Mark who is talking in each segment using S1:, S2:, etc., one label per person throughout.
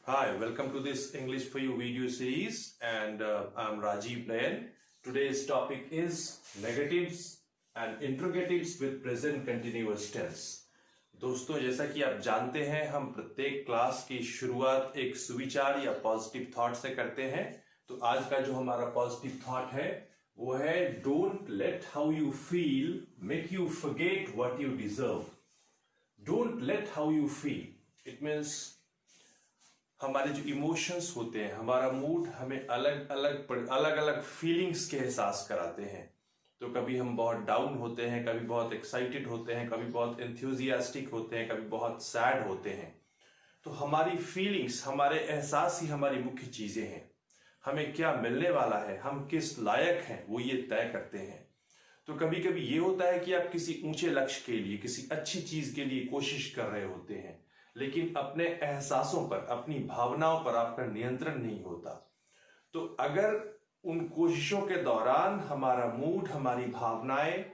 S1: Hi, welcome to this English for You video series and I'm Rajiv Nayan. Today's topic is negatives and interrogatives with present continuous tense. दोस्तों, जैसा कि आप जानते हैं हम प्रत्येक क्लास की शुरुआत एक सुविचार या पॉजिटिव थॉट से करते हैं। तो आज का जो हमारा पॉजिटिव थॉट है वो है don't let how you feel make you forget what you deserve. Don't let how you feel, it means हमारे जो इमोशंस होते हैं, हमारा मूड हमें अलग अलग फीलिंग्स के एहसास कराते हैं। तो कभी हम बहुत डाउन होते हैं, कभी बहुत एक्साइटेड होते हैं, कभी बहुत एंथुजियास्टिक होते हैं, कभी बहुत सैड होते हैं। तो हमारी फीलिंग्स, हमारे एहसास ही हमारी मुख्य चीजें हैं। हमें क्या मिलने वाला है, हम किस लायक हैं, वो ये तय करते हैं। तो कभी कभी ये होता है कि आप किसी ऊंचे लक्ष्य के लिए, किसी अच्छी चीज के लिए कोशिश कर रहे होते हैं, लेकिन अपने एहसासों पर, अपनी भावनाओं पर आपका नियंत्रण नहीं होता। तो अगर उन कोशिशों के दौरान हमारा मूड, हमारी भावनाएं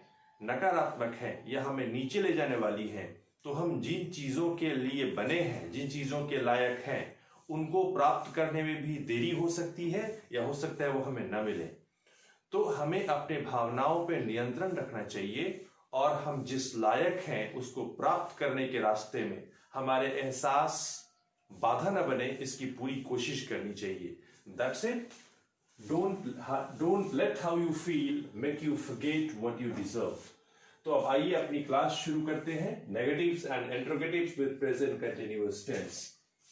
S1: नकारात्मक हैं या हमें नीचे ले जाने वाली हैं, तो हम जिन चीजों के लिए बने हैं, जिन चीजों के लायक हैं, उनको प्राप्त करने में भी देरी हो सकती है या हो सकता है वो हमें न मिले। तो हमें अपने भावनाओं पर नियंत्रण रखना चाहिए और हम जिस लायक हैं उसको प्राप्त करने के रास्ते में हमारे एहसास बाधा न बने, इसकी पूरी कोशिश करनी चाहिए। That's it. Don't let how you feel make you forget what you deserve. तो अब आइए अपनी क्लास शुरू करते हैं, negatives and interrogatives with present continuous tense.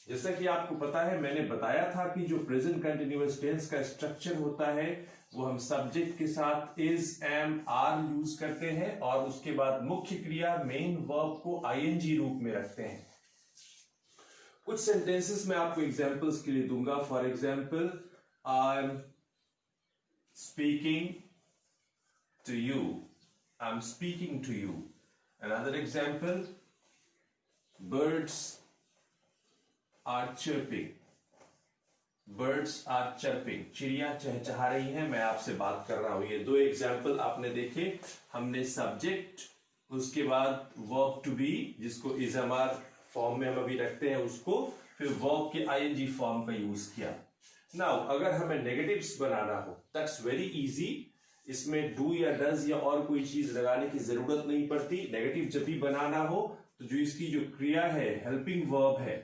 S1: जैसा कि आपको पता है, मैंने बताया था कि जो प्रेजेंट कंटिन्यूअस टेंस का स्ट्रक्चर होता है वो हम सब्जेक्ट के साथ इज, एम, आर यूज करते हैं और उसके बाद मुख्य क्रिया मेन वर्ब को आईएनजी रूप में रखते हैं। कुछ सेंटेंसेस मैं आपको एग्जांपल्स के लिए दूंगा। For example, I am speaking to you, I am speaking to you. Another example, birds are chirping, birds are chirping, चिड़िया चहचहा रही हैं, मैं आपसे बात कर रहा हूं। ये दो एग्जाम्पल आपने देखे। हमने सब्जेक्ट, उसके बाद वर्ब टू बी जिसको इज एम आर फॉर्म में हम अभी रखते हैं उसको, फिर वर्ब के आईएनजी फॉर्म का यूज किया। नाउ अगर हमें नेगेटिव्स बनाना हो, दैट्स वेरी इजी। इसमें डू या डज या और कोई चीज लगाने की जरूरत नहीं पड़ती। नेगेटिव जब भी बनाना हो तो जो इसकी जो क्रिया है, हेल्पिंग वर्ब है,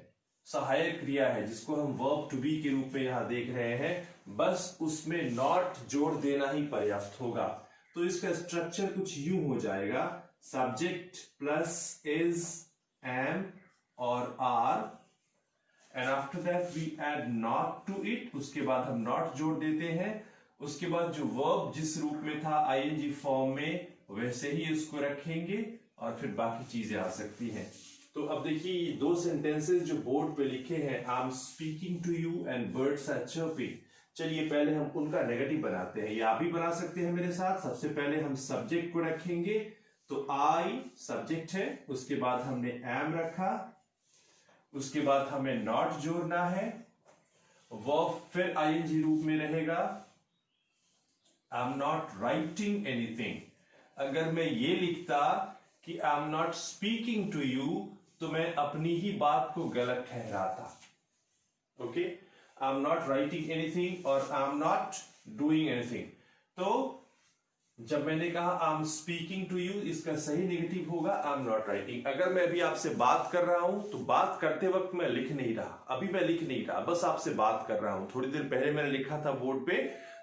S1: सहायक क्रिया है, जिसको हम वर्ब टू बी के रूप में यहां देख रहे हैं, बस उसमें नॉट जोड़ देना ही पर्याप्त होगा। तो इसका स्ट्रक्चर कुछ यूं हो जाएगा, सब्जेक्ट प्लस इज, एम और are, and after that we add not to it. उसके बाद हम नॉट जोड़ देते हैं। उसके बाद जो वर्ब जिस रूप में था आईएनजी फॉर्म में, वैसे ही उसको रखेंगे और फिर बाकी चीजें आ सकती हैं। तो अब देखिए दो सेंटेंसेस जो बोर्ड पे लिखे हैं, I am speaking to you and birds are chirping. चलिए पहले हम उनका नेगेटिव बनाते हैं, या आप भी बना सकते हैं मेरे साथ। सबसे पहले हम सब्जेक्ट को रखेंगे, तो आई सब्जेक्ट है, उसके बाद हमने एम रखा, उसके बाद हमें नॉट जोड़ना है, वर्ब फिर आईएनजी रूप में रहेगा, I am not writing anything. अगर मैं ये लिखता कि I am not speaking to you, तो मैं अपनी ही बात को गलत ठहराता। Okay, I am not writing anything और I am not doing anything. तो जब मैंने कहा I am speaking to you, इसका सही नेगेटिव होगा आई एम नॉट राइटिंग। अगर मैं अभी आपसे बात कर रहा हूं तो बात करते वक्त मैं लिख नहीं रहा, अभी मैं लिख नहीं रहा, बस आपसे बात कर रहा हूं। थोड़ी देर पहले मैंने लिखा था बोर्ड पे,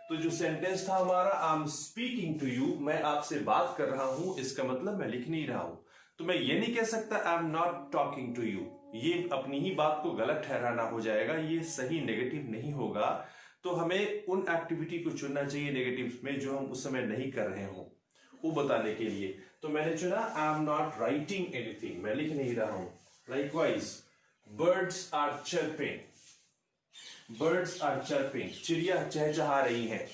S1: तो जो सेंटेंस था हमारा I am speaking to you, मैं आपसे बात कर रहा हूं, इसका मतलब मैं लिख नहीं रहा हूं। तो मैं ये नहीं कह सकता I am not talking to you, ये अपनी ही बात को गलत ठहराना हो जाएगा, ये सही नेगेटिव नहीं होगा। तो हमें उन एक्टिविटी को चुनना चाहिए नेगेटिव में जो हम उस समय नहीं कर रहे हो, वो बताने के लिए। तो मैंने चुना I am not writing anything, मैं लिख नहीं रहा हूं। Likewise, birds are chirping, birds are chirping, चिड़िया चहचहा रही हैं।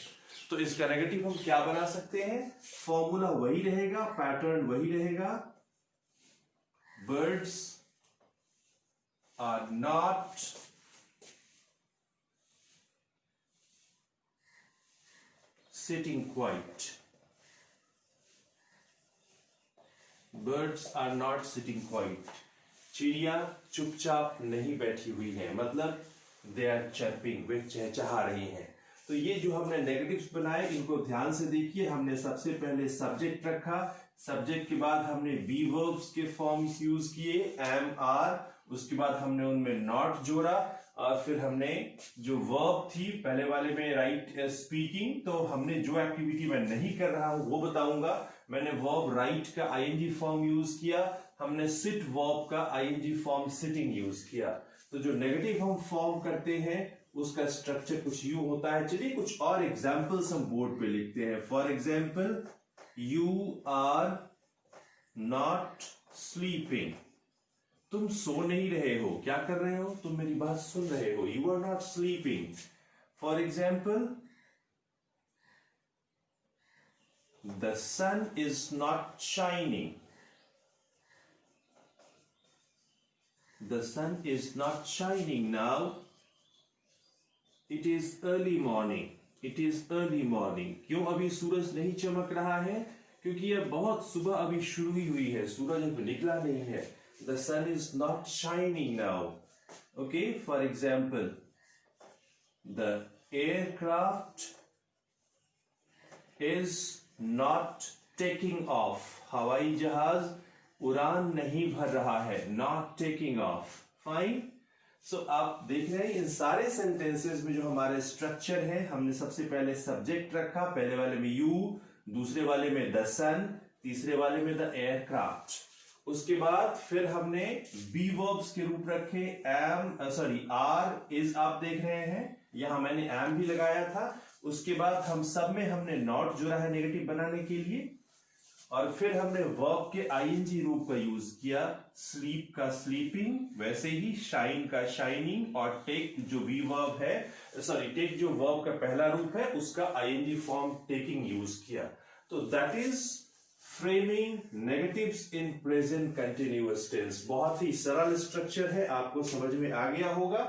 S1: तो इसका नेगेटिव हम क्या बना सकते हैं? फॉर्मूला वही रहेगा, पैटर्न वही रहेगा, birds are not sitting quiet. Birds are not sitting quiet. चिड़िया चुपचाप नहीं बैठी हुई है। मतलब दे आर चर्पिंग, वे चहचहा रही हैं। तो ये जो हमने नेगेटिव्स बनाए इनको ध्यान से देखिए। हमने सबसे पहले सब्जेक्ट रखा, सब्जेक्ट के बाद हमने बी वर्ब्स के फॉर्म्स यूज किए, एम आर, उसके बाद हमने उनमें नॉट जोड़ा, और फिर हमने जो वर्ब थी पहले वाले में राइट स्पीकिंग, तो हमने जो एक्टिविटी मैं नहीं कर रहा हूं वो बताऊंगा। मैंने वर्ब राइट का आईएनजी फॉर्म यूज किया, हमने सिट वर्ब का आईएनजी फॉर्म सिटिंग यूज किया। तो जो नेगेटिव हम फॉर्म करते हैं उसका स्ट्रक्चर कुछ यूं होता है। चलिए कुछ और एग्जाम्पल्स हम बोर्ड पे लिखते हैं। For example, you are not sleeping, तुम सो नहीं रहे हो। क्या कर रहे हो? तुम मेरी बात सुन रहे हो। You are not sleeping. For example, the sun is not shining, the sun is not shining now, it is early morning, it is early morning. क्यों अभी सूरज नहीं चमक रहा है? क्योंकि यह बहुत सुबह अभी शुरू ही हुई है, सूरज अभी निकला नहीं है। The sun is not shining now. Okay, for example, the aircraft is not taking off. हवाई जहाज उड़ान नहीं भर रहा है, not taking off. Fine. So आप देख रहे हैं इन सारे सेंटेंसेस में जो हमारे स्ट्रक्चर है, हमने सबसे पहले सब्जेक्ट रखा, पहले वाले में यू, दूसरे वाले में द सन, तीसरे वाले में द एयरक्राफ्ट। उसके बाद फिर हमने बी वर्ब्स के रूप रखे, आर, इज, आप देख रहे हैं यहां मैंने एम भी लगाया था। उसके बाद हम सब में हमने नॉट जोड़ा है नेगेटिव बनाने के लिए, और फिर हमने वर्ब के आईएनजी रूप का यूज किया, स्लीप का स्लीपिंग, वैसे ही शाइन का शाइनिंग, और टेक जो वी वर्ब है, टेक जो वर्ब का पहला रूप है उसका आईएनजी फॉर्म टेकिंग यूज किया। तो that is framing negatives in present continuous tense. बहुत ही सरल स्ट्रक्चर है, आपको समझ में आ गया होगा।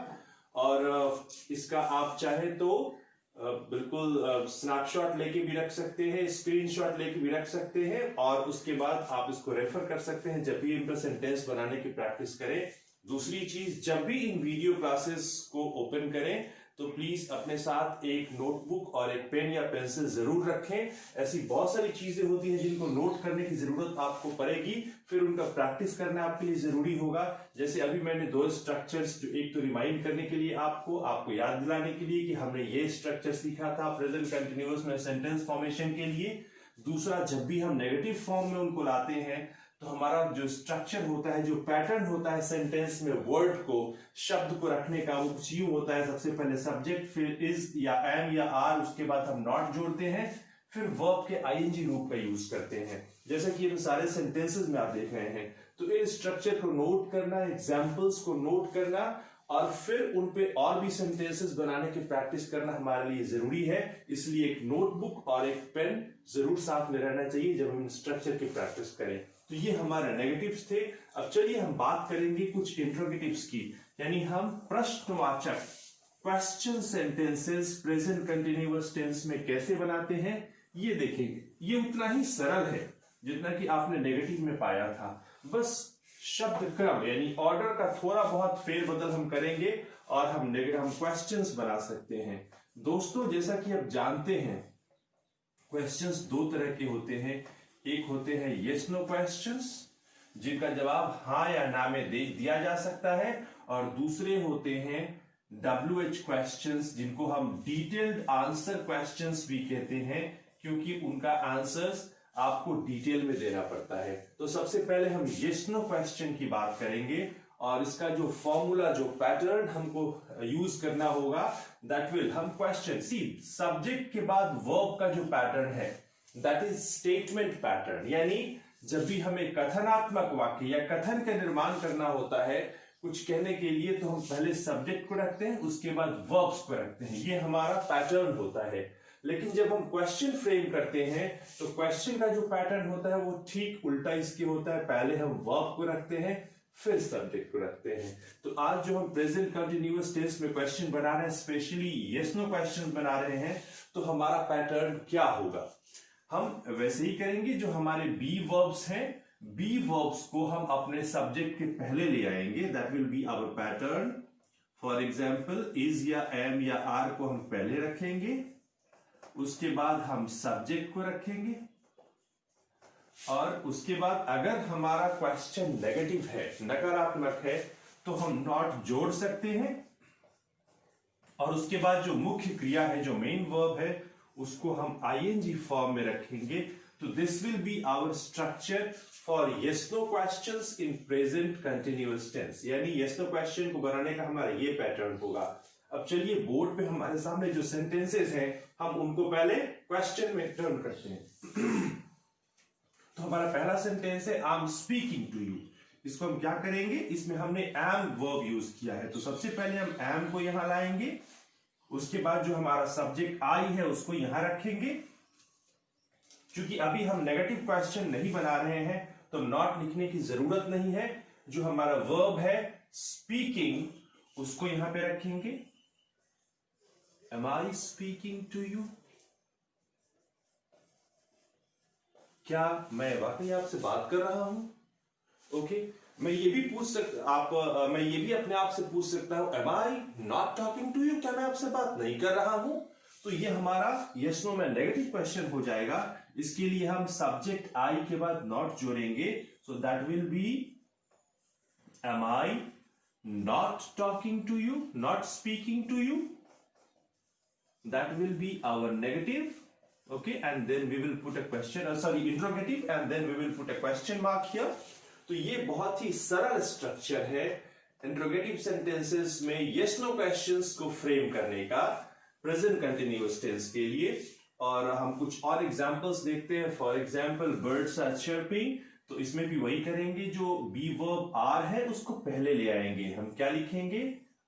S1: और इसका आप चाहे तो बिल्कुल स्नैपशॉट लेके भी रख सकते हैं, स्क्रीनशॉट लेके भी रख सकते हैं, और उसके बाद आप इसको रेफर कर सकते हैं जब भी इन पर सेंटेंस बनाने की प्रैक्टिस करें। दूसरी चीज, जब भी इन वीडियो क्लासेस को ओपन करें तो प्लीज अपने साथ एक नोटबुक और एक पेन या पेंसिल जरूर रखें। ऐसी बहुत सारी चीजें होती हैं जिनको नोट करने की जरूरत आपको पड़ेगी, फिर उनका प्रैक्टिस करना आपके लिए जरूरी होगा। जैसे अभी मैंने दो स्ट्रक्चर्स, जो एक तो रिमाइंड करने के लिए आपको याद दिलाने के लिए कि हमने ये स्ट्रक्चर सीखा था प्रेजेंट कंटिन्यूअस में सेंटेंस फॉर्मेशन के लिए। दूसरा, जब भी हम नेगेटिव फॉर्म में उनको लाते हैं तो हमारा जो स्ट्रक्चर होता है, जो पैटर्न होता है सेंटेंस में वर्ड को, शब्द को रखने का, वो कुछ यूं होता है। सबसे पहले सब्जेक्ट, फिर इज या एम या आर, उसके बाद हम नॉट जोड़ते हैं, फिर वर्ब के आईएनजी रूप का यूज करते हैं, जैसा कि इन सारे सेंटेंसेस में आप देख रहे हैं। तो इस स्ट्रक्चर को नोट करना, एग्जाम्पल्स को नोट करना, और फिर उन पे और भी सेंटेंसेस बनाने की प्रैक्टिस करना हमारे लिए जरूरी है। इसलिए एक नोटबुक और एक पेन जरूर साथ में रहना चाहिए जब हम स्ट्रक्चर की प्रैक्टिस करें। तो ये हमारे नेगेटिव्स थे। अब चलिए हम बात करेंगे कुछ इंट्रोगेटिव्स की, यानी हम प्रश्नवाचक question sentences present continuous tense में कैसे बनाते हैं ये देखेंगे। ये उतना ही सरल है जितना कि आपने नेगेटिव में पाया था, बस शब्द क्रम यानी ऑर्डर का थोड़ा बहुत फेरबदल हम करेंगे और हम क्वेश्चंस बना सकते हैं। दोस्तों, जैसा कि आप जानते हैं क्वेश्चंस दो तरह के होते हैं। एक होते हैं यस नो क्वेश्चंस, जिनका जवाब हाँ या ना में दिया जा सकता है, और दूसरे होते हैं WH क्वेश्चंस, जिनको हम डिटेल्ड आंसर क्वेश्चंस भी कहते हैं, क्योंकि उनका आंसर्स आपको डिटेल में देना पड़ता है। तो सबसे पहले हम यस नो क्वेश्चन की बात करेंगे, और इसका जो फॉर्मूला, जो पैटर्न हमको यूज करना होगा, दैट विल, हम क्वेश्चन सब्जेक्ट के बाद वर्ब का जो पैटर्न है दैट इज स्टेटमेंट पैटर्न। यानी जब भी हमें कथनात्मक वाक्य या कथन का निर्माण करना होता है कुछ कहने के लिए, तो हम पहले सब्जेक्ट को रखते हैं, उसके बाद वर्ब्स को रखते हैं। ये हमारा पैटर्न होता है। लेकिन जब हम क्वेश्चन फ्रेम करते हैं तो क्वेश्चन का जो पैटर्न होता है वो ठीक उल्टा इसके होता है। पहले हम वर्ब को रखते हैं, फिर सब्जेक्ट को रखते हैं। तो आज जो हम प्रेजेंट कंटिन्यूअस टेंस में क्वेश्चन बना रहे हैं, स्पेशली यस नो क्वेश्चन बना रहे हैं, तो हमारा पैटर्न क्या होगा? हम वैसे ही करेंगे जो हमारे बी वर्ब्स हैं, बी वर्ब्स को हम अपने सब्जेक्ट के पहले ले आएंगे, that will be our pattern. For example is या एम या आर को हम पहले रखेंगे, उसके बाद हम सब्जेक्ट को रखेंगे, और उसके बाद अगर हमारा क्वेश्चन नेगेटिव है, नकारात्मक है, तो हम नॉट जोड़ सकते हैं, और उसके बाद जो मुख्य क्रिया है, जो मेन वर्ब है, उसको हम आईएनजी फॉर्म में रखेंगे। तो this will be our structure for yes no questions in present continuous tense. यानी यस नो क्वेश्चन को बनाने का हमारा ये पैटर्न होगा। अब चलिए बोर्ड पे हमारे सामने जो सेंटेंसेस हैं, हम उनको पहले क्वेश्चन में टर्न करते हैं। तो हमारा पहला सेंटेंस है I am speaking to you. इसको हम क्या करेंगे, इसमें हमने एम वर्ब यूज किया है, तो सबसे पहले हम एम को यहां लाएंगे, उसके बाद जो हमारा सब्जेक्ट आई है उसको यहां रखेंगे। क्योंकि अभी हम नेगेटिव क्वेश्चन नहीं बना रहे हैं, तो नॉट लिखने की जरूरत नहीं है। जो हमारा वर्ब है स्पीकिंग, उसको यहां पे रखेंगे, am I speaking to you. क्या मैं वाकई आपसे बात कर रहा हूं? ओके, मैं ये भी पूछ सकता मैं ये भी अपने आप से पूछ सकता हूं, am I not talking to you? क्या मैं आपसे बात नहीं कर रहा हूं? तो ये हमारा यस नो में नेगेटिव क्वेश्चन हो जाएगा। इसके लिए हम सब्जेक्ट आई के बाद नॉट जोड़ेंगे, so that will be am I not talking to you, not speaking to you. That will be our negative. Okay, and then we will put a question, interrogative, and then we will put a question mark here. तो ये बहुत ही सरल structure है interrogative sentences में yes no questions को frame करने का प्रेजेंट कंटिन्यूअस टेंस के लिए। और हम कुछ और एग्जांपल्स देखते हैं। For example birds are chirping, तो इसमें भी वही करेंगे, जो बी वर्ब आर है उसको पहले ले आएंगे। हम क्या लिखेंगे,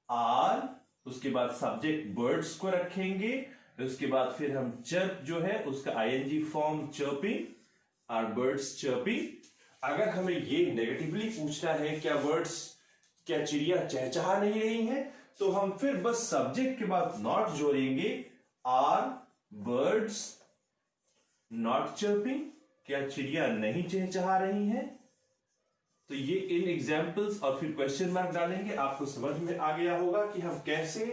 S1: आर, उसके बाद सब्जेक्ट बर्ड्स को रखेंगे, उसके बाद फिर हम चर्प जो है उसका ING form chirping, are birds chirping. अगर हमें ये नेगेटिवली पूछना है क्या चिड़िया चहचहा नहीं रही हैं, तो हम फिर बस सब्जेक्ट के बाद नॉट जोड़ेंगे, आर बर्ड्स नॉट चर्पिंग, क्या चिड़िया नहीं चहचहा रही हैं। तो ये इन एग्जाम्पल्स और फिर क्वेश्चन मार्क डालेंगे। आपको समझ में आ गया होगा कि हम कैसे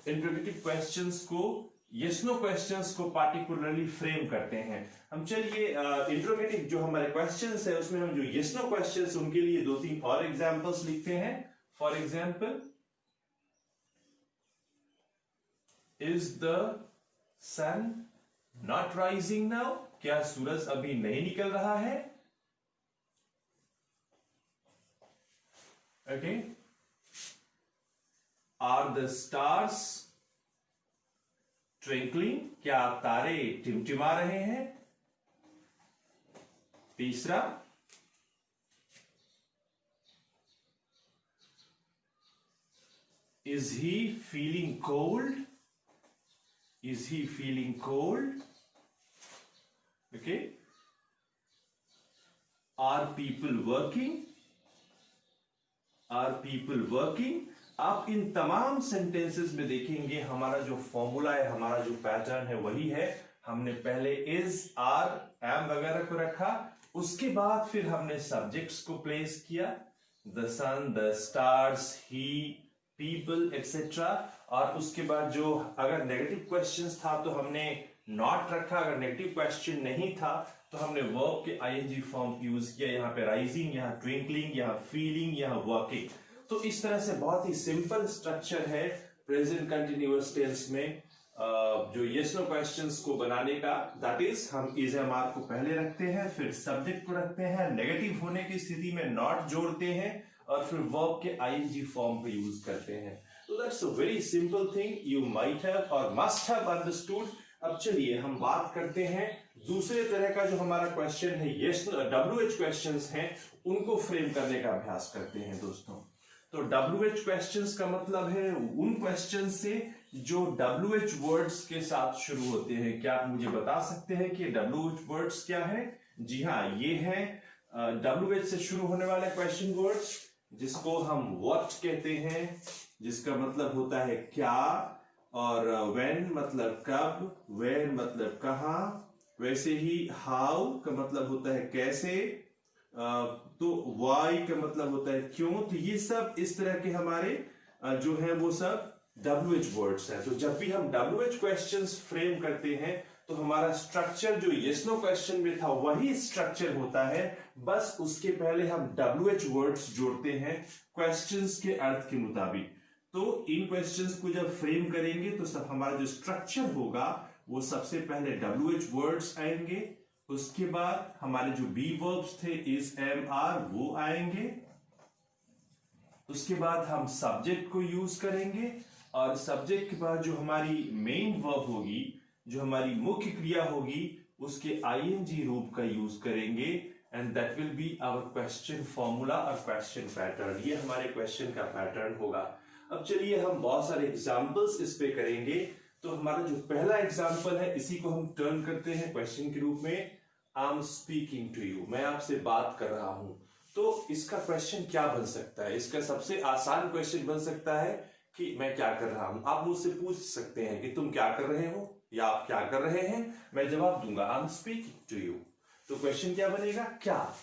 S1: इंट्रोगेटिव क्वेश्चंस को, यस नो क्वेश्चंस को पार्टिकुलरली फ्रेम करते हैं। हम चलिए इंट्रोगेटिव जो हमारे क्वेश्चंस है उसमें हम जो यस नो क्वेश्चंस, उनके लिए 2-3 और एग्जांपल्स लिखते हैं। For example, is the sun not rising now? क्या सूरज अभी नहीं निकल रहा है? Okay, are the stars twinkling? क्या तारे टिमटिमा रहे हैं? तीसरा, is he feeling cold? Is he feeling cold? Okay, are people working? Are people working? आप इन तमाम सेंटेंसेस में देखेंगे हमारा जो फॉर्मूला है, हमारा जो पैटर्न है वही है। हमने पहले इज, आर, एम वगैरह को रखा, उसके बाद फिर हमने सब्जेक्ट्स को प्लेस किया, the sun, the stars, he, people etcetera. और उसके बाद जो अगर नेगेटिव क्वेश्चंस था तो हमने नॉट रखा, अगर नेगेटिव क्वेश्चन नहीं था तो हमने वर्ब के आईएनजी फॉर्म यूज किया। यहाँ पे राइजिंग, यहाँ ट्विंकलिंग, यहाँ फीलिंग, यहाँ वर्किंग। तो इस तरह से बहुत ही सिंपल स्ट्रक्चर है प्रेजेंट कंटिन्यूअस टेंस में जो यस नो क्वेश्चंस को बनाने का। दैट इज, हम इज एम आर को पहले रखते हैं, फिर सब्जेक्ट को रखते हैं, नेगेटिव होने की स्थिति में नॉट जोड़ते हैं, और फिर वर्ब के आईएनजी फॉर्म को यूज करते हैं। तो that's a very simple thing you might have और मस्ट हैव अंडरस्टूड। अब चलिए हम बात करते हैं दूसरे तरह का जो हमारा क्वेश्चन है, यस WH क्वेश्चंस हैं, उनको फ्रेम करने का अभ्यास करते हैं दोस्तों। तो WH क्वेश्चंस का मतलब है उन क्वेश्चन से जो WH वर्ड्स के साथ शुरू होते हैं। क्या आप मुझे बता सकते हैं कि WH वर्ड्स क्या है? जी हाँ, ये है WH से शुरू होने वाले क्वेश्चन वर्ड्स, जिसको हम व्हाट कहते हैं, जिसका मतलब होता है क्या, और व्हेन मतलब कब, वेयर मतलब कहां, वैसे ही हाउ का मतलब होता है कैसे, तो वाई का मतलब होता है क्यों। तो ये सब इस तरह के हमारे जो है वो सब WH वर्ड्स हैं। तो जब भी हम WH क्वेश्चंस फ्रेम करते हैं तो हमारा स्ट्रक्चर जो यस नो क्वेश्चन में था वही स्ट्रक्चर होता है, बस उसके पहले हम WH वर्ड्स जोड़ते हैं क्वेश्चंस के अर्थ के मुताबिक। तो इन क्वेश्चंस को जब फ्रेम करेंगे तो सब हमारा जो स्ट्रक्चर होगा वो सबसे पहले WH वर्ड्स आएंगे, उसके बाद हमारे जो बी वर्ब्स थे इज, एम, आर वो आएंगे, उसके बाद हम सब्जेक्ट को यूज करेंगे और सब्जेक्ट के बाद जो हमारी मेन वर्ब होगी, जो हमारी मुख्य क्रिया होगी, उसके ING रूप का यूज करेंगे and that will be our question formula और क्वेश्चन पैटर्न। ये हमारे क्वेश्चन का पैटर्न होगा। अब चलिए हम बहुत सारे एग्जांपल्स इस पे करेंगे। तो हमारा जो पहला एग्जांपल है इसी को हम टर्न करते हैं क्वेश्चन के रूप में। I am speaking to you, मैं आपसे बात कर रहा हूं। तो इसका क्वेश्चन क्या बन सकता है? इसका सबसे आसान क्वेश्चन बन सकता है कि मैं क्या कर रहा हूं। आप मुझसे पूछ सकते हैं कि तुम क्या कर रहे हो या आप क्या कर रहे हैं, मैं जवाब दूंगा I am speaking to you. तो क्वेश्चन क्या बनेगा? क्या।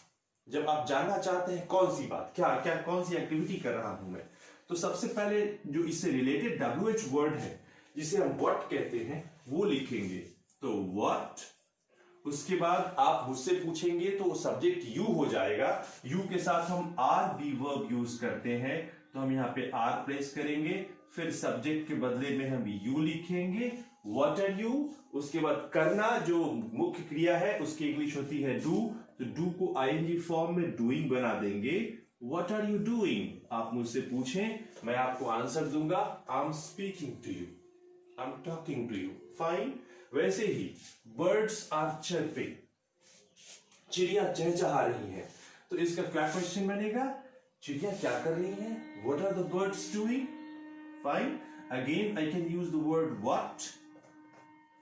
S1: जब आप जानना चाहते हैं कौन सी बात, क्या क्या कौन सी एक्टिविटी कर रहा हूं मैं, तो सबसे पहले जो इससे रिलेटेड WH वर्ड है जिसे हम व्हाट कहते हैं वो लिखेंगे। तो व्हाट, उसके बाद आप मुझसे पूछेंगे तो सब्जेक्ट यू हो जाएगा। यू के साथ हम आर बी वर्ब यूज करते हैं, तो हम यहाँ पे आर प्लेस करेंगे, फिर सब्जेक्ट के बदले में हम यू लिखेंगे। व्हाट आर यू, उसके बाद करना जो मुख्य क्रिया है उसकी इंग्लिश होती है डू, तो डू को ING फॉर्म में डूइंग बना देंगे। व्हाट आर यू डूइंग, आप मुझसे पूछें मैं आपको आंसर दूंगा I am speaking to you, I am talking to you. Fine. वैसे ही बर्ड्स आर चर्पिंग, चिड़िया चहचहा रही हैं, तो इसका क्या क्वेश्चन बनेगा? चिड़िया क्या कर रही हैं? What are the birds doing? Fine. Again I can use the word what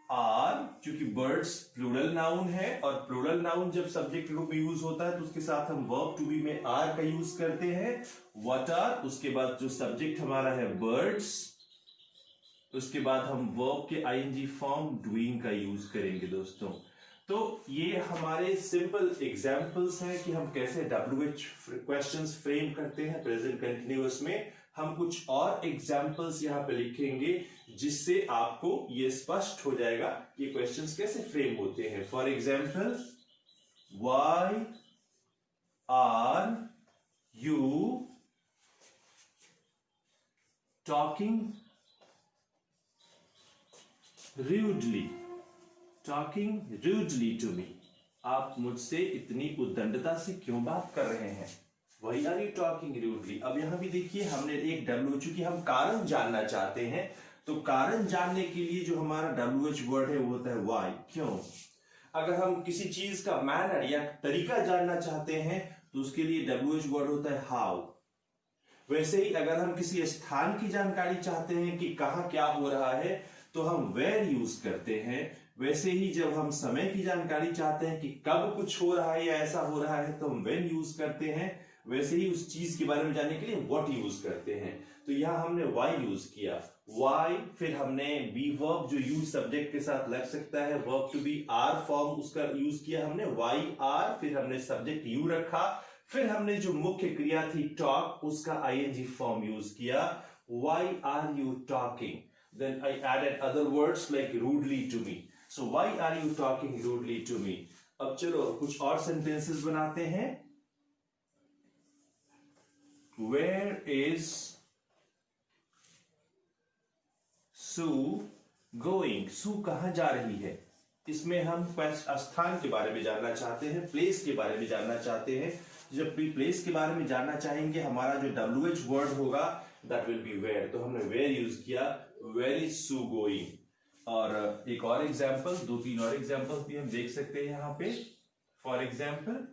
S1: are, क्योंकि बर्ड्स प्लूरल नाउन है और प्लूरल नाउन जब सब्जेक्ट के रूप में यूज होता है तो उसके साथ हम वर्ब टू बी में आर का यूज करते हैं। व्हाट आर, उसके बाद जो सब्जेक्ट हमारा है बर्ड्स, उसके बाद हम वर्ब के ING फॉर्म डूइंग का यूज करेंगे दोस्तों। तो ये हमारे सिंपल एग्जांपल्स हैं कि हम कैसे WH क्वेश्चंस फ्रेम करते हैं प्रेजेंट कंटिन्यूअस में। हम कुछ और एग्जांपल्स यहां पे लिखेंगे जिससे आपको ये स्पष्ट हो जाएगा कि क्वेश्चंस कैसे फ्रेम होते हैं। For example, why are you talking rudely, talking rudely to me, आप मुझसे इतनी उद्दंडता से क्यों बात कर रहे हैं? Why are you talking rudely? अब यहां भी देखिए हमने एक W, चूंकि हम कारण जानना चाहते हैं तो कारण जानने के लिए जो हमारा WH वर्ड है वो होता है why, क्यों। अगर हम किसी चीज का मैनर या तरीका जानना चाहते हैं तो उसके लिए WH वर्ड होता है how। वैसे ही अगर हम किसी स्थान की जानकारी चाहते हैं कि कहां क्या हो रहा है तो हम where यूज करते हैं। वैसे ही जब हम समय की जानकारी चाहते हैं कि कब कुछ हो रहा है या ऐसा हो रहा है तो हम when यूज करते हैं। वैसे ही उस चीज के बारे में जानने के लिए व्हाट यूज करते हैं। तो यहां हमने वाई यूज किया, वाई, फिर हमने बी वर्ब जो यूज सब्जेक्ट के साथ लग सकता है, verb to be are form उसका यूज किया हमने, वाई आर, फिर हमने सब्जेक्ट यू रखा, फिर हमने जो मुख्य क्रिया थी टॉक उसका ING फॉर्म यूज किया, why are you talking, then I added other words like rudely to me. So why are you talking rudely to me. अब चलो कुछ और सेंटेंसेस बनाते हैं। Where is Sue going? Sue कहां जा रही है? इसमें हम स्थान के बारे में जानना चाहते हैं, प्लेस के बारे में जानना चाहते हैं। जब भी प्लेस के बारे में जानना चाहेंगे हमारा जो WH वर्ड होगा that will be where, तो हमने where यूज किया, where is Sue going। और एक और एग्जाम्पल, दो तीन और एग्जाम्पल भी हम देख सकते हैं यहाँ पे। For example,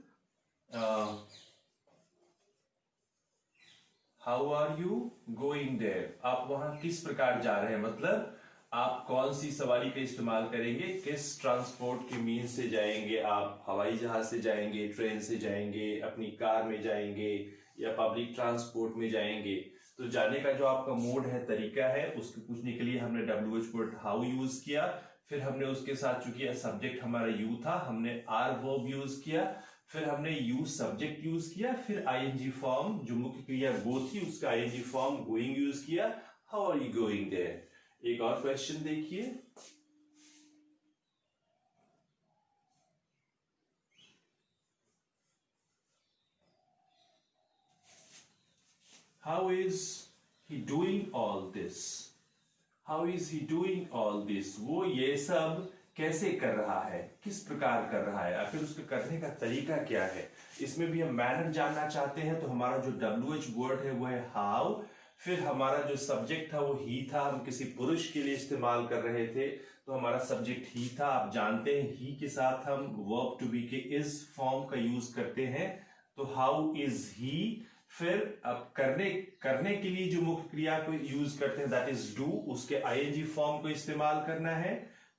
S1: how are you going there, आप वहां किस प्रकार जा रहे हैं, मतलब आप कौन सी सवारी का इस्तेमाल करेंगे, किस ट्रांसपोर्ट के मीन से जाएंगे, आप हवाई जहाज से जाएंगे, ट्रेन से जाएंगे, अपनी कार में जाएंगे या पब्लिक ट्रांसपोर्ट में जाएंगे। तो जाने का जो आपका मोड है, तरीका है, उसको पूछने के लिए हमने WH वर्ड हाउ यूज किया। फिर हमने उसके साथ, चूंकि सब्जेक्ट हमारा यू था, हमने आर वर्ब यूज किया। फिर हमने यूज सब्जेक्ट यूज किया, फिर आईएनजी फॉर्म जो मुख्य क्रिया गो थी उसका आईएनजी फॉर्म गोइंग यूज किया। How are you going there. एक और क्वेश्चन देखिए, how is he doing all this. How is he doing all this, वो ये सब कैसे कर रहा है, किस प्रकार कर रहा है, आखिर उसके करने का तरीका क्या है। इसमें भी हम मैनर जानना चाहते हैं, तो हमारा जो WH वर्ड है वो है हाउ। फिर हमारा जो सब्जेक्ट था वो ही था, हम किसी पुरुष के लिए इस्तेमाल कर रहे थे तो हमारा सब्जेक्ट ही था। आप जानते हैं ही के साथ हम वर्ब टू बी के इज फॉर्म का यूज करते हैं, तो हाउ इज ही। फिर अब करने के लिए जो मुख्य क्रिया को यूज करते हैं दैट इज डू, उसके आईएनजी फॉर्म को इस्तेमाल करना है।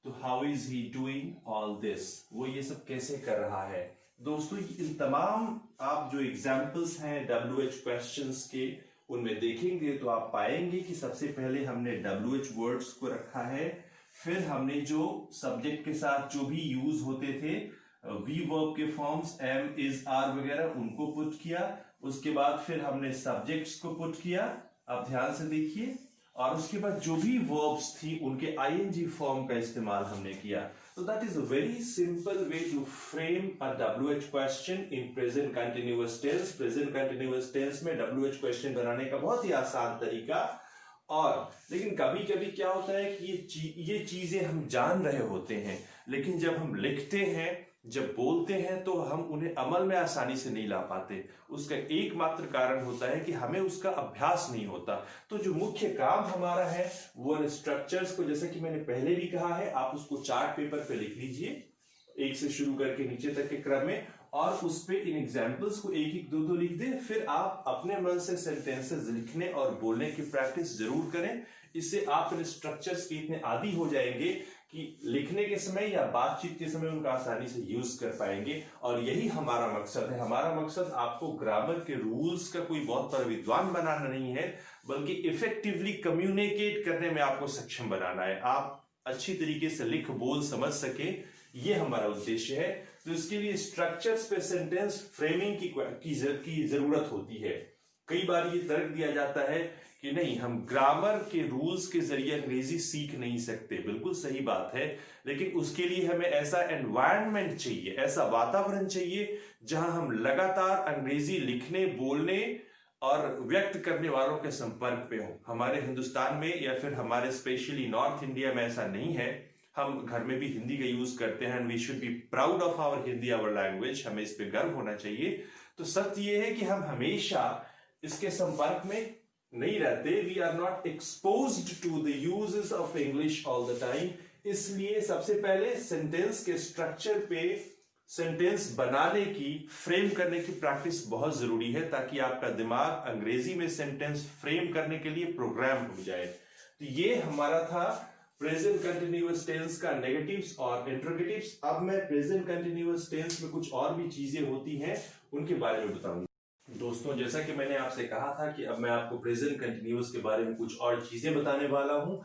S1: तो how is he doing all this, वो ये सब कैसे कर रहा है। दोस्तों इन तमाम आप जो एग्जाम्पल्स हैं WH क्वेश्चंस के उनमें देखेंगे तो आप पाएंगे कि सबसे पहले हमने WH वर्ड्स को रखा है, फिर हमने जो सब्जेक्ट के साथ जो भी यूज होते थे वी वर्ब के फॉर्म्स एम इज आर वगैरह उनको पुट किया, उसके बाद फिर हमने सब्जेक्ट्स को पुट किया, आप ध्यान से देखिए, और उसके बाद जो भी वर्ब्स थी उनके आईएनजी फॉर्म का इस्तेमाल हमने किया। तो that is a very simple way to frame a WH question in present continuous tense. Present continuous tense में WH क्वेश्चन बनाने का बहुत ही आसान तरीका। और लेकिन कभी कभी क्या होता है कि ये चीजें हम जान रहे होते हैं, लेकिन जब हम लिखते हैं, जब बोलते हैं तो हम उन्हें अमल में आसानी से नहीं ला पाते। उसका एकमात्र कारण होता है कि हमें उसका अभ्यास नहीं होता। तो जो मुख्य काम हमारा है वो स्ट्रक्चर्स को, जैसे कि मैंने पहले भी कहा है, आप उसको चार्ट पेपर पे लिख लीजिए, एक से शुरू करके नीचे तक के क्रम में, और उस पे इन एग्जाम्पल्स को एक एक दो लिख दें। फिर आप अपने मन से सेंटेंसेस लिखने और बोलने की प्रैक्टिस जरूर करें। इससे आप इन स्ट्रक्चर्स के इतने आदी हो जाएंगे कि लिखने के समय या बातचीत के समय उनका आसानी से यूज कर पाएंगे। और यही हमारा मकसद है। हमारा मकसद आपको ग्रामर के रूल्स का कोई बहुत बड़ा विद्वान बनाना नहीं है, बल्कि इफेक्टिवली कम्युनिकेट करने में आपको सक्षम बनाना है। आप अच्छी तरीके से लिख बोल समझ सके, ये हमारा उद्देश्य है। तो इसके लिए स्ट्रक्चर्स पे सेंटेंस फ्रेमिंग की जरूरत होती है। कई बार ये तर्क दिया जाता है कि नहीं, हम ग्रामर के रूल्स के जरिए अंग्रेजी सीख नहीं सकते। बिल्कुल सही बात है, लेकिन उसके लिए हमें ऐसा एनवायरनमेंट चाहिए, ऐसा वातावरण चाहिए जहां हम लगातार अंग्रेजी लिखने, बोलने और व्यक्त करने वालों के संपर्क पे हो। हमारे हिंदुस्तान में या फिर हमारे स्पेशली नॉर्थ इंडिया में ऐसा नहीं है। हम घर में भी हिंदी का यूज करते हैं, we should be proud of our Hindi, our language, हमें इस पे गर्व होना चाहिए। तो सत्य ये है कि हम हमेशा इसके संपर्क में नहीं रहते, we are not exposed to the usages of English all the time. इसलिए सबसे पहले सेंटेंस के स्ट्रक्चर पे सेंटेंस बनाने की, फ्रेम करने की प्रैक्टिस बहुत जरूरी है, ताकि आपका दिमाग अंग्रेजी में सेंटेंस फ्रेम करने के लिए प्रोग्राम हो जाए। तो ये हमारा था प्रेजेंट कंटिन्यूअस टेंस का नेगेटिव्स और इंट्रोगेटिव्स। अब मैं प्रेजेंट कंटिन्यूअस टेंस में कुछ और भी चीजें होती हैं उनके बारे में बताऊंगा। दोस्तों जैसा कि मैंने आपसे कहा था कि अब मैं आपको प्रेजेंट कंटिन्यूअस के बारे में कुछ और चीजें बताने वाला हूं।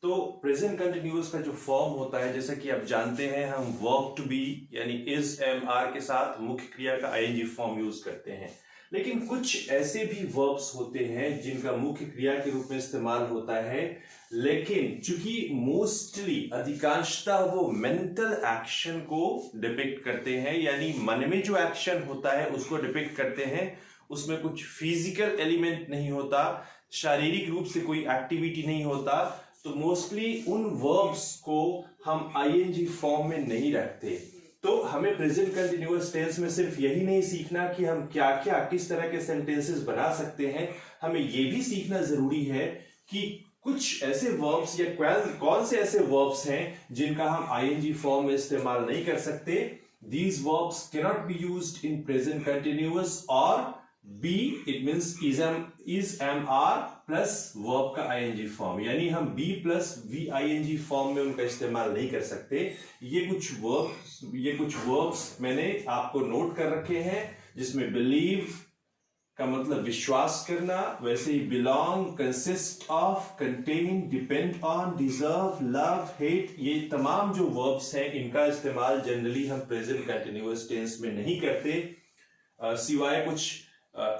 S1: तो प्रेजेंट कंटिन्यूअस का जो फॉर्म होता है, जैसा कि आप जानते हैं, हम वर्ब टू बी यानी इज एम आर के साथ मुख्य क्रिया का आईएनजी फॉर्म यूज करते हैं। लेकिन कुछ ऐसे भी वर्ब्स होते हैं जिनका मुख्य क्रिया के रूप में इस्तेमाल होता है, लेकिन चूंकि मोस्टली अधिकांशतः वो मेंटल एक्शन को डिपिक्ट करते हैं, यानी मन में जो एक्शन होता है उसको डिपिक्ट करते हैं, उसमें कुछ फिजिकल एलिमेंट नहीं होता, शारीरिक रूप से कोई एक्टिविटी नहीं होता। तो मोस्टली उन वर्ब्स को हम आईएनजी फॉर्म में नहीं रखते। तो हमें प्रेजेंट कंटिन्यूअस टेंस में सिर्फ यही नहीं सीखना कि हम क्या क्या किस तरह के सेंटेंसेस बना सकते हैं, हमें यह भी सीखना जरूरी है कि कुछ ऐसे वर्ब्स या कौन से ऐसे वर्ब्स हैं जिनका हम आईएनजी फॉर्म में इस्तेमाल नहीं कर सकते। These verbs cannot be used in present continuous or be, it means is am are plus verb का ing फॉर्म, यानी हम be plus v ing form में उनका इस्तेमाल नहीं कर सकते। ये कुछ verbs मैंने आपको नोट कर रखे हैं, जिसमें believe, का मतलब विश्वास करना, वैसे ही belong, consist of, contain, depend on, deserve, love, hate, ये तमाम जो वर्ब्स हैं इनका इस्तेमाल जनरली हम प्रेजेंट कंटिन्यूअस टेंस में नहीं करते, सिवाय कुछ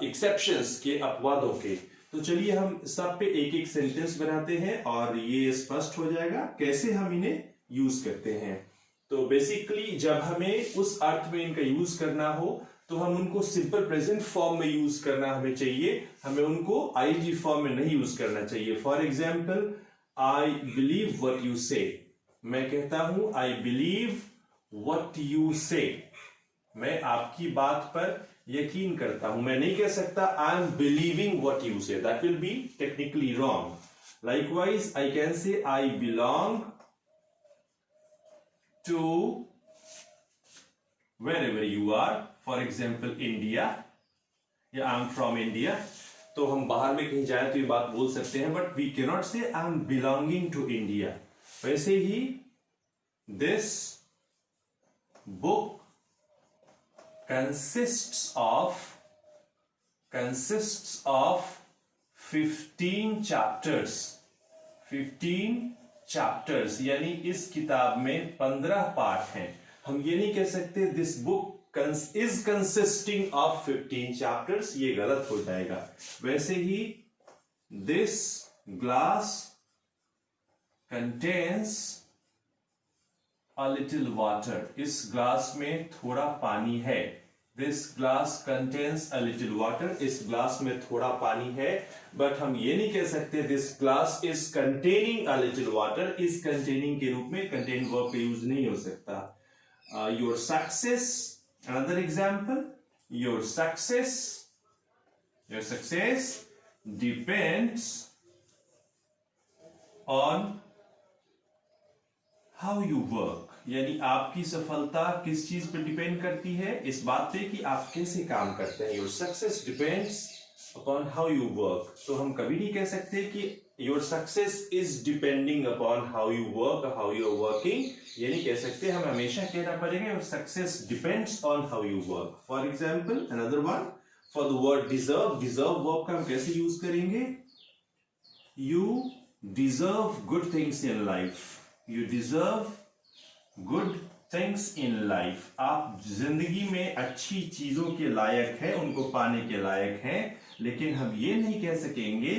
S1: एक्सेप्शंस के, अपवादों के। तो चलिए हम सब पे एक एक सेंटेंस बनाते हैं और ये स्पष्ट हो जाएगा कैसे हम इन्हें यूज करते हैं। तो बेसिकली जब हमें उस अर्थ में इनका यूज करना हो तो हम उनको सिंपल प्रेजेंट फॉर्म में यूज करना हमें चाहिए, हमें उनको आईएनजी फॉर्म में नहीं यूज करना चाहिए। For example, I believe what you से, मैं कहता हूं आई बिलीव व्हाट यू से, मैं आपकी बात पर यकीन करता हूं। मैं नहीं कह सकता I am believing what you say, that will be technically wrong. Likewise I can say I belong to wherever you are, for example India, या I am from India। तो हम बाहर में कहीं जाए तो ये बात बोल सकते हैं, but we cannot say I am belonging to India। वैसे ही this book consists of 15 chapters, 15 chapters, यानी इस किताब में 15 पाठ हैं। हम ये नहीं कह सकते this book is consisting of 15 chapters, ये गलत हो जाएगा। वैसे ही this glass contains a little water, इस ग्लास में थोड़ा पानी है। This glass contains a little water, इस ग्लास में थोड़ा पानी है। बट हम ये नहीं कह सकते this glass is containing a little water, is containing के रूप में कंटेन वर्ब का यूज नहीं हो सकता। Your success, another example, your success depends on how you work, यानी आपकी सफलता किस चीज पर डिपेंड करती है, इस बात पे कि आप कैसे काम करते हैं। Your success depends upon how you work। तो हम कभी नहीं कह सकते कि your success is depending upon how you work or how you are working, ये नहीं कह सकते। हम हमेशा कहना पड़ेगा your success depends on how you work। For example, another one, for the word deserve, deserve verb का हम कैसे यूज करेंगे? You deserve good things in life, you deserve good things in life, आप जिंदगी में अच्छी चीजों के लायक हैं, उनको पाने के लायक हैं। लेकिन हम ये नहीं कह सकेंगे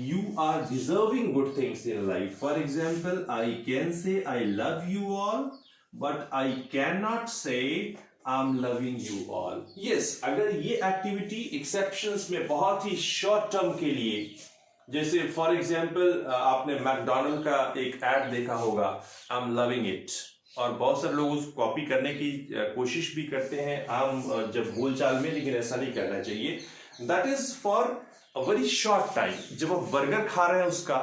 S1: you are deserving good things in life। For example, I can say I love you all, but I cannot say I'm loving you all। yes, अगर ये एक्टिविटी एक्सेप्शंस में बहुत ही शॉर्ट टर्म के लिए, जैसे फॉर एग्जाम्पल आपने McDonald का एक एड देखा होगा, I'm loving it, और बहुत सारे लोग उसको कॉपी करने की कोशिश भी करते हैं आम जब बोलचाल में, लेकिन ऐसा नहीं करना चाहिए। That is for a very short time. जब आप बर्गर खा रहे हैं, उसका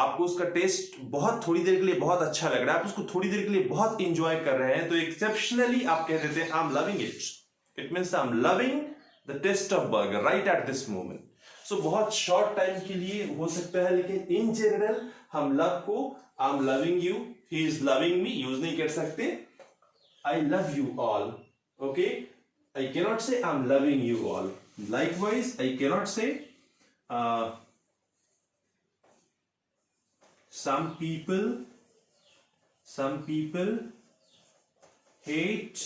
S1: आपको उसका टेस्ट बहुत थोड़ी देर के लिए बहुत अच्छा लग रहा है, आप उसको थोड़ी देर के लिए बहुत इंजॉय कर रहे हैं, तो एक्सेप्शनली आप कह देते हैं I am loving it, it means I am loving the taste of burger right at this moment. So बहुत शॉर्ट टाइम के लिए हो सकता है, लेकिन इन जनरल हम लव को आई am loving you, he is loving me use नहीं कर सकते। I love you all, okay, I cannot से आई am loving you all. Likewise, I cannot say some people hate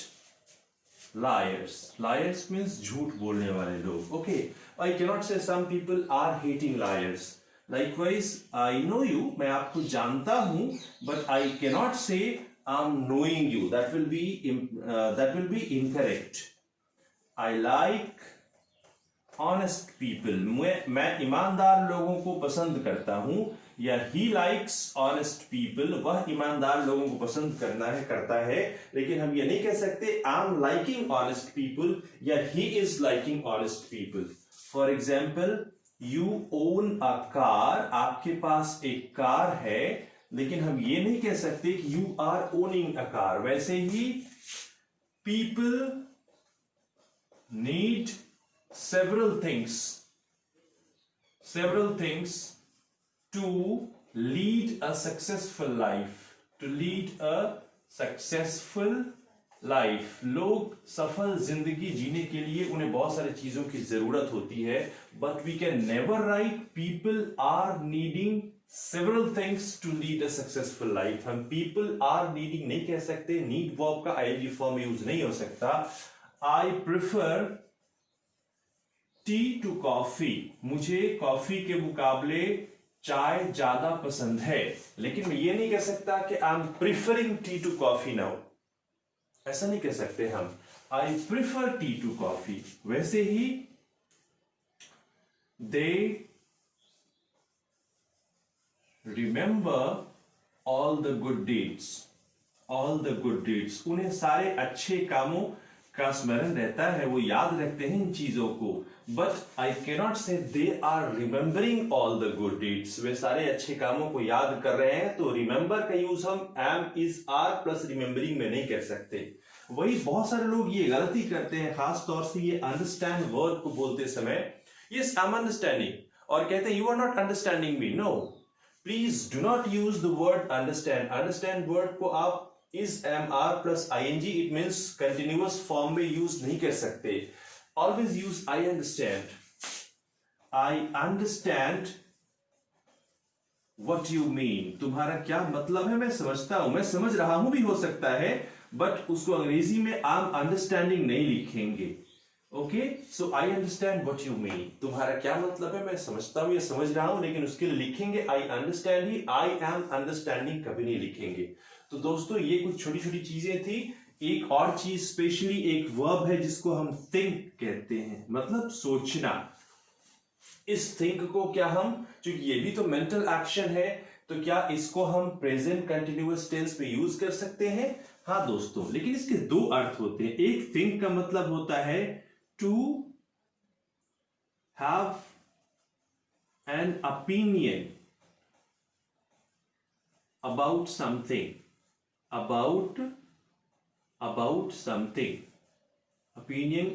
S1: liars। Liars means झूठ बोलने वाले लोग। Okay, I cannot say some people are hating liars। Likewise, I know you, मैं आपको जानता हूं, but I cannot say I'm knowing you। That will be incorrect। I like honest people, मैं ईमानदार लोगों को पसंद करता हूं, या ही लाइक्स ऑनेस्ट पीपल, वह ईमानदार लोगों को पसंद करता है। लेकिन हम ये नहीं कह सकते I am liking honest people या he is liking honest people. For example, you own a car, आपके पास एक कार है, लेकिन हम ये नहीं कह सकते कि you are owning a car. वैसे ही people need several things to lead a successful life, life, लोग सफल जिंदगी जीने के लिए उन्हें बहुत सारी चीजों की जरूरत होती है, but we can never write people are needing several things to lead a successful life. हम people are needing नहीं कह सकते, need verb का ing form यूज नहीं हो सकता. I prefer tea to coffee. मुझे कॉफी के मुकाबले चाय ज्यादा पसंद है. लेकिन मैं ये नहीं कह सकता कि I am preferring tea to coffee now, ऐसा नहीं कह सकते हम. I prefer tea to coffee. वैसे ही they remember all the good deeds. All the good deeds, उन्हें सारे अच्छे कामों का स्मरण रहता है, वो याद रखते हैं इन चीजों को. But I cannot say they are remembering all the good deeds. वे सारे अच्छे कामों को याद कर रहे हैं, तो रिमेंबर का यूज हम am is are plus remembering में नहीं कर सकते. वही बहुत सारे लोग ये गलती करते हैं, खास तौर से ये अंडरस्टैंड वर्ड को बोलते समय. यस आई एम अंडरस्टैंडिंग, और कहते हैं you are not understanding me. No, please do not use the word understand. Understand word को आप is mr plus ing, it means continuous form में यूज नहीं कर सकते. Always use I understand. I understand what you mean. तुम्हारा क्या मतलब है मैं समझता हूं, मैं समझ रहा हूं भी हो सकता है, बट उसको अंग्रेजी में I'm understanding नहीं लिखेंगे. Okay, so I understand what you mean. तुम्हारा क्या मतलब है मैं समझता हूं या समझ रहा हूं, लेकिन उसके लिए लिखेंगे I understand he, I am understanding कभी नहीं लिखेंगे. तो दोस्तों ये कुछ छोटी छोटी चीजें थी. एक और चीज स्पेशली एक वर्ब है जिसको हम थिंक कहते हैं, मतलब सोचना. इस थिंक को क्या हम, क्योंकि ये भी तो मेंटल एक्शन है, तो क्या इसको हम प्रेजेंट कंटिन्यूअस टेंस में यूज कर सकते हैं? हाँ दोस्तों, लेकिन इसके दो अर्थ होते हैं. एक थिंक का मतलब होता है to have an opinion about something. about something, opinion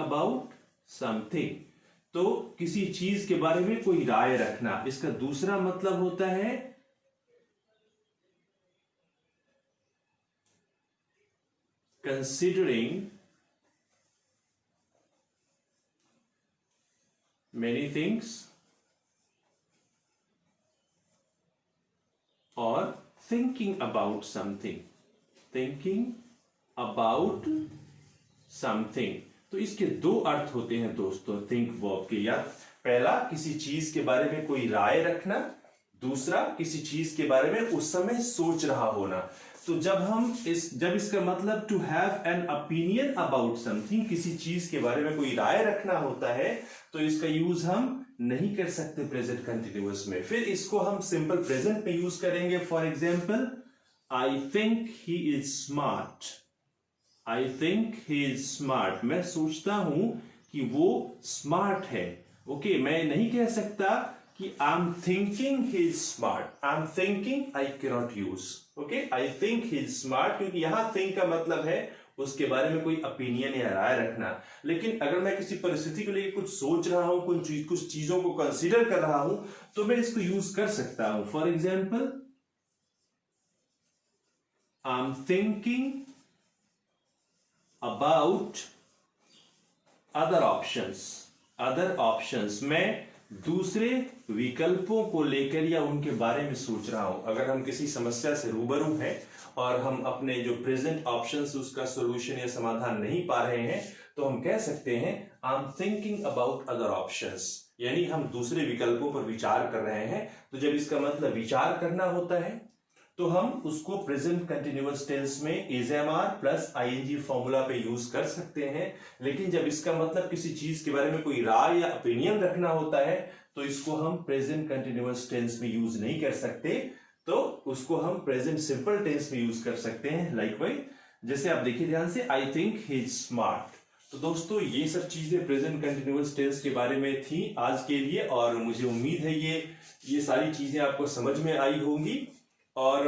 S1: about something. तो किसी चीज के बारे में कोई राय रखना. इसका दूसरा मतलब होता है considering many things or thinking about something. तो इसके दो अर्थ होते हैं दोस्तों थिंक वर्ब के. या पहला किसी चीज के बारे में कोई राय रखना, दूसरा किसी चीज के बारे में उस समय सोच रहा होना. तो जब इसका मतलब to have an opinion about something, किसी चीज के बारे में कोई राय रखना होता है, तो इसका यूज हम नहीं कर सकते प्रेजेंट कंटिन्यूअस में. फिर इसको हम सिंपल प्रेजेंट में यूज करेंगे. For example, I think he is smart. I think he is smart. मैं सोचता हूं कि वो स्मार्ट है. ओके, मैं नहीं कह सकता कि I'm thinking he is smart. I'm thinking I cannot use. Okay, I think he is smart, क्योंकि यहां think का मतलब है उसके बारे में कोई ओपिनियन या राय रखना. लेकिन अगर मैं किसी परिस्थिति को लेकर कुछ सोच रहा हूं, कुछ चीजों को कंसीडर कर रहा हूं, तो मैं इसको यूज कर सकता हूं. For example, I'm thinking about other options. मैं दूसरे विकल्पों को लेकर या उनके बारे में सोच रहा हूं. अगर हम किसी समस्या से रूबरू हैं और हम अपने जो प्रेजेंट ऑप्शंस उसका सॉल्यूशन या समाधान नहीं पा रहे हैं, तो हम कह सकते हैं I'm thinking about other options. यानी हम दूसरे विकल्पों पर विचार कर रहे हैं. तो जब इसका मतलब विचार करना होता है, तो हम उसको प्रेजेंट कंटिन्यूअस टेंस में is am are plus ING formula पे यूज कर सकते हैं. लेकिन जब इसका मतलब किसी चीज के बारे में कोई राय या ओपिनियन रखना होता है, तो इसको हम प्रेजेंट कंटिन्यूअस टेंस में यूज नहीं कर सकते. तो उसको हम प्रेजेंट सिंपल टेंस में यूज कर सकते हैं. लाइकवाइज, जैसे आप देखिए ध्यान से, I think he is smart. तो दोस्तों ये सब चीजें प्रेजेंट कंटिन्यूअस टेंस के बारे में थी आज के लिए, और मुझे उम्मीद है ये सारी चीजें आपको समझ में आई होंगी. और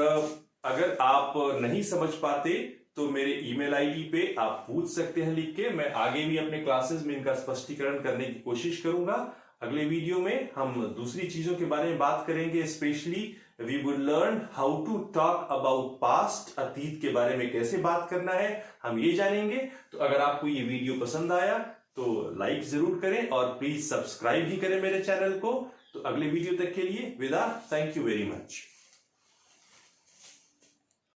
S1: अगर आप नहीं समझ पाते तो मेरे ईमेल आईडी पे आप पूछ सकते हैं लिख के. मैं आगे भी अपने क्लासेस में इनका स्पष्टीकरण करने की कोशिश करूंगा. अगले वीडियो में हम दूसरी चीजों के बारे में बात करेंगे, specially we would learn how to talk about past, अतीत के बारे में कैसे बात करना है हम ये जानेंगे। तो अगर आपको ये वीडियो पसंद आया तो लाइक जरूर करें और प्लीज सब्सक्राइब भी करें मेरे चैनल को। तो अगले वीडियो तक के लिए विदा, थैंक यू वेरी मच।